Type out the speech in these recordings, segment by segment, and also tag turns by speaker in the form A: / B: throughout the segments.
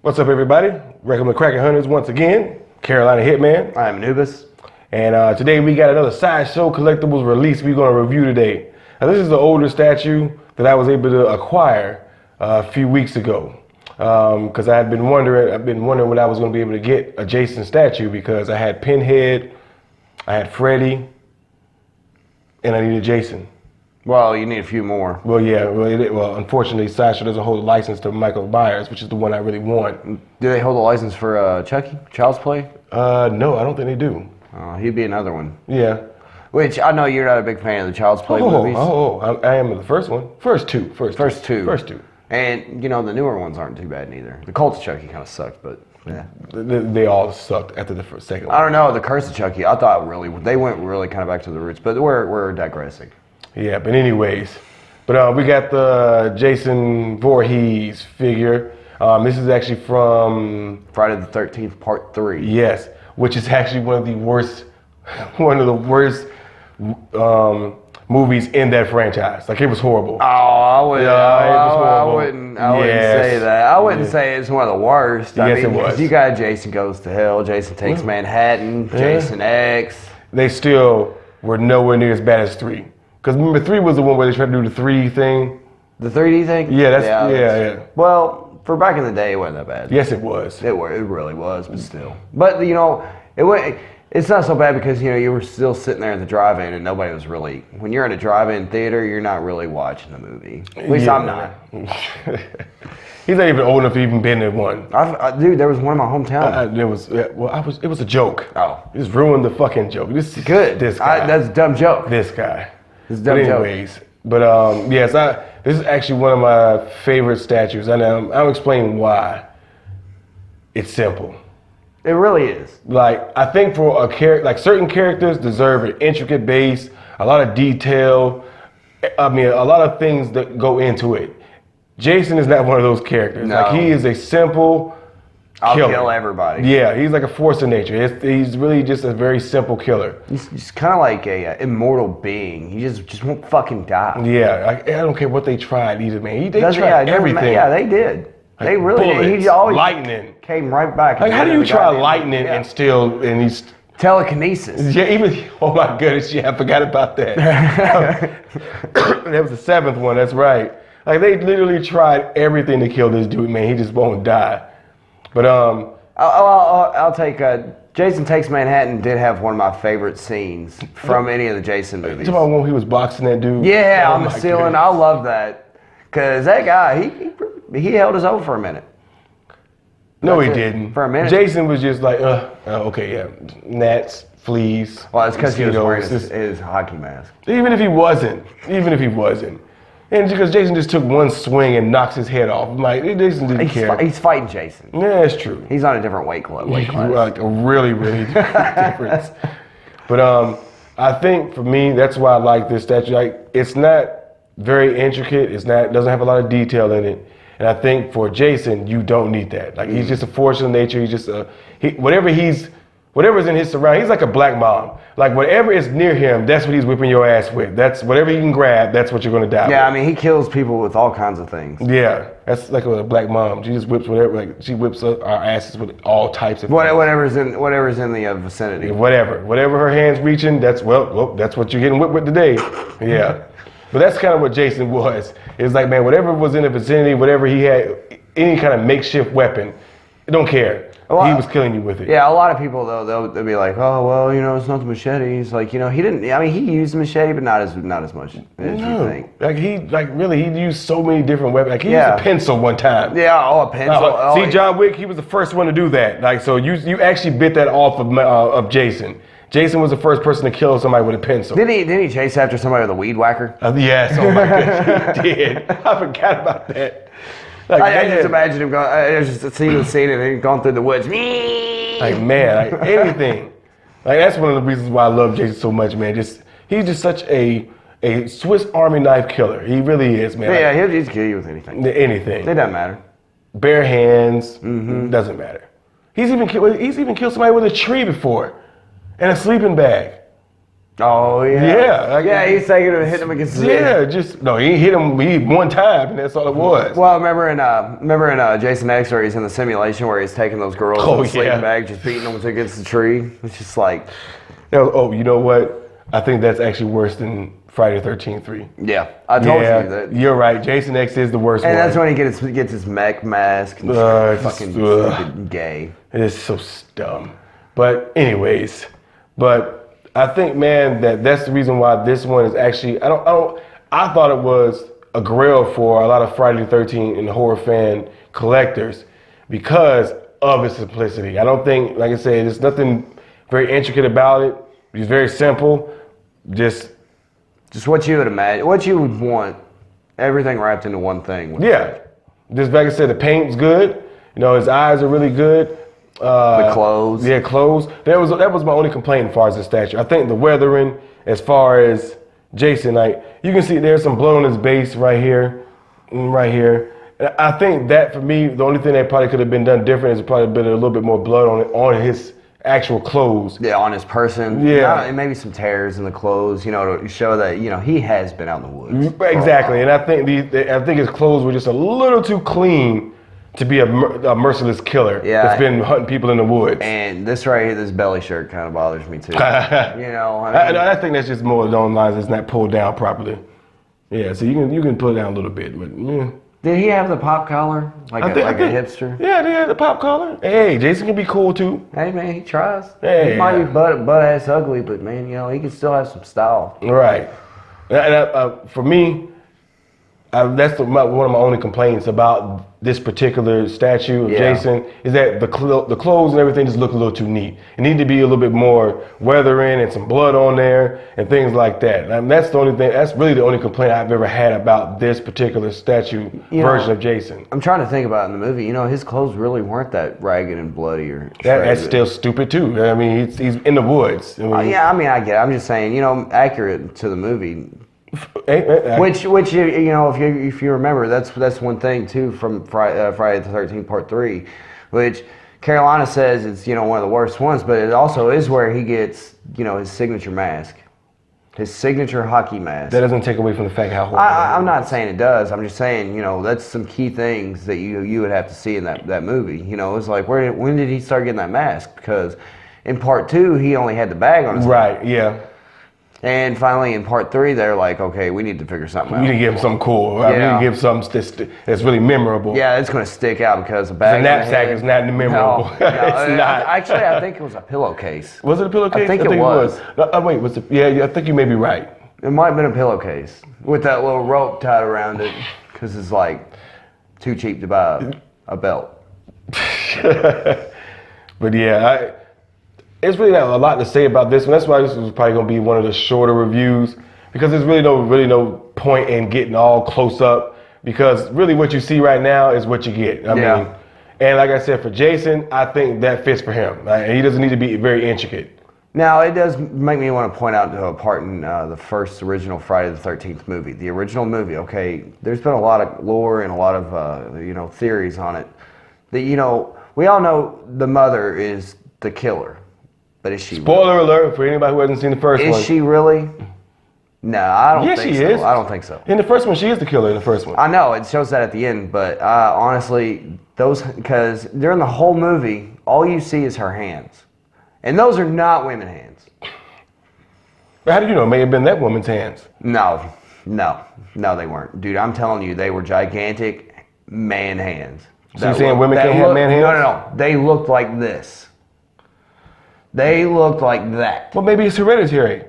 A: What's up, everybody? Welcome to Cracking Hunters once again. Carolina Hitman.
B: I am Anubis.
A: And today we got another Sideshow Collectibles release we're going to review today. Now, this is the older statue that I was able to acquire a few weeks ago. Because I've been wondering when I was going to be able to get a Jason statue, because I had Pinhead, I had Freddy, and I needed Jason.
B: Well, you need a few more.
A: Well, yeah. Well, unfortunately, Sideshow doesn't hold a license to Michael Myers, which is the one I really want.
B: Do they hold a license for Chucky? Child's Play?
A: No, I don't think they do.
B: He'd be another one.
A: Yeah.
B: Which, I know you're not a big fan of the Child's Play movies.
A: I am the first one. First two.
B: And, you know, the newer ones aren't too bad neither. The Cult of Chucky kind of sucked, but, yeah.
A: They all sucked after the second one.
B: I don't know, the Curse of Chucky, I thought they went really kind of back to the roots, but we're digressing.
A: Yeah, but anyways. But we got the Jason Voorhees figure. This is actually from
B: Friday the 13th, Part 3.
A: Yes, which is actually one of the worst movies in that franchise. Like, it was horrible.
B: Oh, I wouldn't
A: Yes.
B: say that. I wouldn't say it's one of the worst.
A: Yes, it was.
B: You got Jason Goes to Hell, Jason Takes Manhattan, Jason X.
A: They still were nowhere near as bad as 3. Because remember, 3 was the one where they tried to do the 3 thing.
B: The 3D thing?
A: Yeah, yeah.
B: Well, for back in the day, it wasn't that bad.
A: Yes, it was.
B: It really was, but still. But, you know, it's not so bad because, you know, you were still sitting there at the drive-in and nobody was really... When you're in a drive-in theater, you're not really watching the movie. At least I'm not.
A: He's not even old enough to even been in one.
B: Dude, there was one in my hometown.
A: It was a joke.
B: Oh.
A: You just ruined the fucking joke. This guy.
B: That's a dumb joke.
A: This guy.
B: It's a dumb joke.
A: But yes, this is actually one of my favorite statues, and I'll explain why. It's simple.
B: It really is.
A: Like, I think for a character, like, certain characters deserve an intricate base, a lot of detail. I mean, a lot of things that go into it. Jason is not one of those characters.
B: No.
A: Like, he is a simple killer.
B: I'll kill everybody.
A: Yeah, he's like a force of nature. He's really just a very simple killer.
B: He's kind of like a immortal being. He just won't fucking die.
A: Yeah, I don't care what they tried either, man. They tried everything.
B: Yeah, they did. They really
A: bullets,
B: did. He always
A: lightning.
B: Came right back.
A: Like, how do you try lightning and he's...
B: Telekinesis.
A: Yeah, oh my goodness, yeah, I forgot about that. That was the 7th one, that's right. Like, they literally tried everything to kill this dude, man. He just won't die. But
B: I'll take Jason Takes Manhattan did have one of my favorite scenes from any of the Jason movies.
A: You talking about when he was boxing that dude?
B: Yeah, on the ceiling. Goodness. I love that. Cause that guy, he held his own for a minute.
A: No, he didn't.
B: For a minute.
A: Jason was just like, okay, yeah, gnats, fleas.
B: Well, it's because he was wearing his hockey mask.
A: Even if he wasn't. And because Jason just took one swing and knocks his head off. I'm like, Jason didn't care.
B: He's fighting Jason.
A: Yeah, it's true.
B: He's on a different weight class.
A: Like a really, really difference. But I think for me, that's why I like this statue. Like, it's not very intricate. Doesn't have a lot of detail in it. And I think for Jason, you don't need that. Like, he's just a force of nature. He's just whatever's in his surroundings. He's like a black mom. Like, whatever is near him, that's what he's whipping your ass with. That's whatever he can grab, that's what you're gonna die with.
B: Yeah, I mean, he kills people with all kinds of things.
A: Yeah, that's like a black mom. She just whips whatever. Like, she whips our asses with all types of
B: whatever's in the vicinity.
A: Whatever her hand's reaching, that's what you're getting whipped with today. Yeah. But that's kind of what Jason was. It's like, man, whatever was in the vicinity, whatever he had, any kind of makeshift weapon, I don't care. He was killing you with it.
B: Yeah, a lot of people, though, they'll be like, oh, well, you know, it's not the machete. He's like, you know, he used the machete, but not as much as you think.
A: Like, he used so many different weapons. Like, he used a pencil one time.
B: Yeah, a pencil.
A: See, John Wick, he was the first one to do that. Like, so you actually bit that off of Jason. Jason was the first person to kill somebody with a pencil.
B: Didn't he chase after somebody with a weed whacker?
A: Yes, oh my goodness, he did. I forgot about that. Like,
B: I just imagine him going, I just seen the scene and him going through the woods.
A: Like, man, like, anything. Like, that's one of the reasons why I love Jason so much, man. He's just such a Swiss Army knife killer. He really is, man.
B: Yeah, he'll just kill you with anything.
A: Anything.
B: It doesn't matter.
A: Bare hands, doesn't matter. He's even killed somebody with a tree before. And a sleeping bag.
B: Oh yeah.
A: Yeah.
B: He's taking him, hitting him against his head.
A: He hit him one time, and that's all it was.
B: Well, remember in Jason X where he's in the simulation where he's taking those girls in the sleeping bag, just beating them against the tree. It's just like,
A: oh, you know what? I think that's actually worse than Friday the 13th 3.
B: Yeah, I told you that.
A: You're right. Jason X is the worst one.
B: And that's when he gets his mech mask. And fucking stupid gay.
A: It is so dumb. But anyways, I think, man, that's the reason why this one is actually, I thought it was a grail for a lot of Friday the 13th and horror fan collectors because of its simplicity. I don't think, like I said, there's nothing very intricate about it. It's very simple. Just
B: what you would imagine, what you would want, everything wrapped into one thing.
A: Just like I said, the paint's good. You know, his eyes are really good.
B: The clothes.
A: Yeah, clothes. That was my only complaint as far as the statue. I think the weathering, as far as Jason, like you can see there's some blood on his base right here. I think that for me, the only thing that probably could have been done different is probably been a little bit more blood on his actual clothes.
B: Yeah, on his person.
A: Yeah.
B: And maybe some tears in the clothes, to show that, he has been out in the woods.
A: Exactly. And I think his clothes were just a little too clean to be a merciless killer that's been hunting people in the woods.
B: And this right here, this belly shirt kind of bothers me too.
A: I think that's just more along the lines it's not pulled down properly. Yeah, so you can pull it down a little bit, but yeah.
B: Did he have the pop collar like a hipster?
A: Yeah, they had the pop collar. Hey, Jason can be cool too.
B: Hey man, he tries.
A: Hey,
B: he might be butt ass ugly, but man, he can still have some style.
A: Right. And for me, that's one of my only complaints about this particular statue of Jason is that the clothes and everything just look a little too neat. It need to be a little bit more weathering and some blood on there and things like that. And that's the only thing. That's really the only complaint I've ever had about this particular statue version of Jason.
B: I'm trying to think about it in the movie. His clothes really weren't that ragged and bloody or.
A: That's still stupid too. I mean, he's in the woods.
B: I get it. I'm just saying, accurate to the movie. Which if you remember, that's one thing too from Friday the 13th Part 3, which Carolina says it's one of the worst ones, but it also is where he gets his signature mask, his signature hockey mask.
A: That doesn't take away from the fact how horrible.
B: I'm not saying it does. I'm just saying that's some key things that you would have to see in that movie. It's like when did he start getting that mask? Because in Part 2 he only had the bag on his head.
A: Right. Yeah.
B: And finally, in Part 3, they're like, okay, we need to figure something out.
A: We need to give him something cool. We need to give something that's really memorable.
B: Yeah, it's going to stick out because the bag.
A: The knapsack is not memorable.
B: No,
A: it's not.
B: Actually, I think it was a pillowcase.
A: Was it a pillowcase?
B: I think it was.
A: Wait, was it? Yeah, I think you may be right.
B: It might have been a pillowcase with that little rope tied around it because it's like too cheap to buy a belt.
A: But yeah, it's really not a lot to say about this one. That's why this was probably going to be one of the shorter reviews because there's really no point in getting all close up because really what you see right now is what you get. I mean, and like I said, for Jason, I think that fits for him. Right? He doesn't need to be very intricate.
B: Now, it does make me want to point out a part in the first original Friday the 13th movie. The original movie, okay, there's been a lot of lore and a lot of, theories on it. That, we all know the mother is the killer. But is she?
A: Spoiler alert for anybody who hasn't seen the first one.
B: Is she really? No, I don't think so.
A: Yes, she is.
B: I don't think so.
A: In the first one, she is the killer in the first one.
B: I know, it shows that at the end, but honestly, because during the whole movie, all you see is her hands. And those are not women's hands.
A: But how do you know? It may have been that woman's hands.
B: No, they weren't. Dude, I'm telling you, they were gigantic man hands.
A: So you're saying women can't have man hands?
B: No. They looked like this. They looked like that.
A: Well, maybe it's hereditary.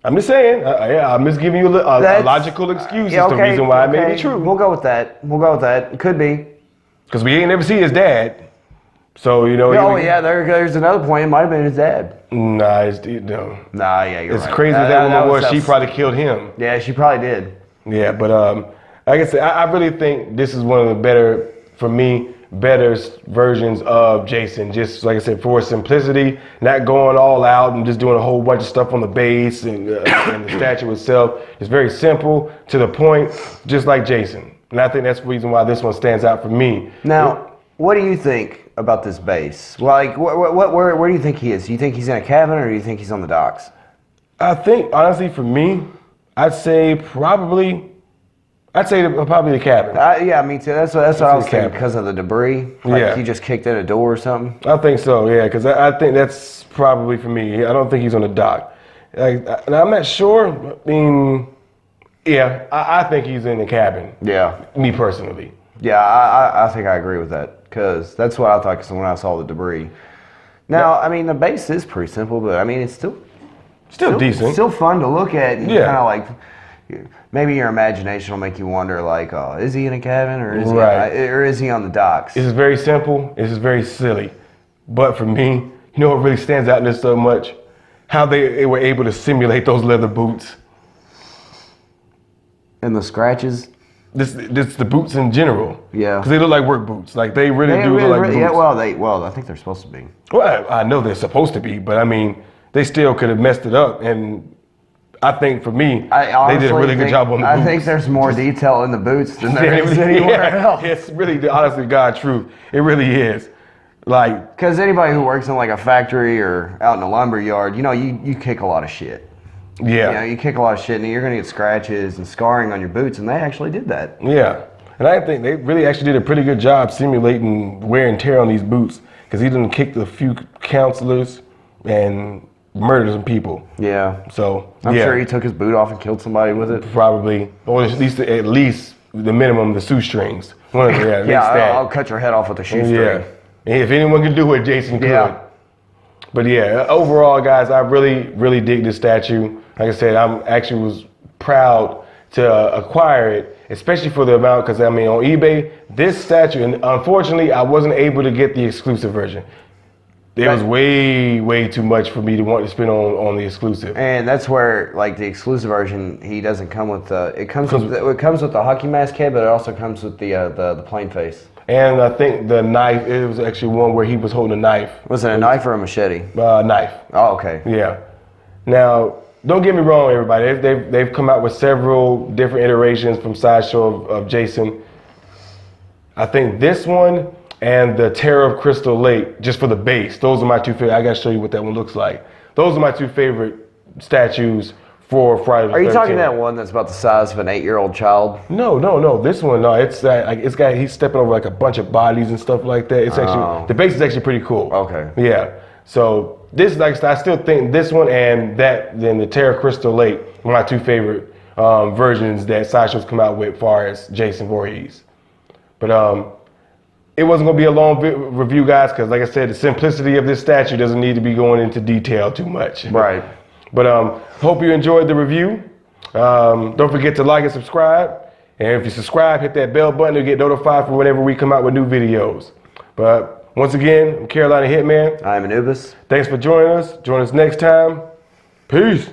A: I'm just saying. I'm just giving you a logical excuse as to the reason why it may be true.
B: We'll go with that. It could be.
A: Because we ain't never see his dad. So,
B: there's another point. It might have been his dad.
A: Nah, you're
B: right.
A: As crazy as that woman was, she probably killed him.
B: Yeah, she probably did.
A: Yeah, but like I said, I really think this is one of the better versions of Jason. Just like I said, for simplicity, not going all out and just doing a whole bunch of stuff on the base and the statue itself. It's very simple, to the point, just like Jason. And I think that's the reason why this one stands out for me.
B: Now, what do you think about this base? Like, where do you think he is? Do you think he's in a cabin or do you think he's on the docks?
A: I think, honestly, for me, I'd say probably the cabin.
B: Yeah, me too. That's what I was thinking
A: cabin.
B: because of the debris. Like
A: Yeah.
B: he just kicked in a door or something.
A: I think so, yeah, because I think that's probably for me. I don't think he's on the dock. Like, and I'm not sure. I mean, yeah, I think he's in the cabin.
B: Yeah.
A: Me personally.
B: Yeah, I think I agree with that because that's what I thought 'cause when I saw the debris. Now, I mean, the base is pretty simple, but I mean, it's still
A: decent.
B: Still fun to look at. And
A: Yeah.
B: kind of like, maybe your imagination will make you wonder, like, oh, is he in a cabin or is he on the docks?
A: This is very simple. This is very silly. But for me, you know what really stands out in this so much? How they were able to simulate those leather boots.
B: And the scratches.
A: This the boots in general.
B: Yeah.
A: Because they look like work boots. Like they really do look like boots.
B: Yeah, well, I think they're supposed to be.
A: Well, I know they're supposed to be, but I mean, they still could have messed it up. And I think for me, they did a really good job on the boots.
B: I think there's more detail in the boots than there is anywhere else.
A: It's really, honestly, God, true. It really is. Like,
B: because anybody who works in like a factory or out in a lumber yard, you know, you kick a lot of shit.
A: yeah.
B: You know, you kick a lot of shit and you're gonna get scratches and scarring on your boots, and they actually did that.
A: Yeah. And I think they really actually did a pretty good job simulating wear and tear on these boots, because he didn't kick a few counselors and murdered some people.
B: Yeah.
A: So
B: I'm sure he took his boot off and killed somebody with it.
A: Probably, or at least the minimum, the shoestrings. One of the,
B: I'll cut your head off with a shoestring.
A: Yeah. And if anyone can do it, Jason could.
B: Yeah.
A: But yeah, overall, guys, I really, really dig this statue. Like I said, was proud to acquire it, especially for the amount, because I mean, on eBay, this statue, and unfortunately, I wasn't able to get the exclusive version. It was way, way too much for me to want to spend on the exclusive.
B: And that's where, like, the exclusive version, he doesn't come with the. It comes with the hockey mask head, but it also comes with the plain face.
A: And I think the knife, it was actually one where he was holding a knife.
B: Was it a knife or a machete?
A: Knife.
B: Oh, okay.
A: Yeah. Now, don't get me wrong, everybody. They've come out with several different iterations from Sideshow of Jason. I think this one and the Terror of Crystal Lake, just for the base, those are my two favorite. I gotta show you what that one looks like. Those are my two favorite statues for Friday the 13th.
B: Are you talking that one that's about the size of an 8-year-old child?
A: No. This one, no. It's he's stepping over like a bunch of bodies and stuff like that. It's actually, the base is actually pretty cool.
B: Okay.
A: Yeah. So this, like, I still think this one and then the Terror Crystal Lake are my two favorite versions that Sideshow's come out with as far as Jason Voorhees. But it wasn't gonna be a long review, guys, because like I said, the simplicity of this statue doesn't need to be going into detail too much.
B: Right.
A: But hope you enjoyed the review. Don't forget to like and subscribe. And if you subscribe, hit that bell button to get notified for whenever we come out with new videos. But once again, I'm Carolina Hitman.
B: I'm Anubis.
A: Thanks for joining us. Join us next time. Peace.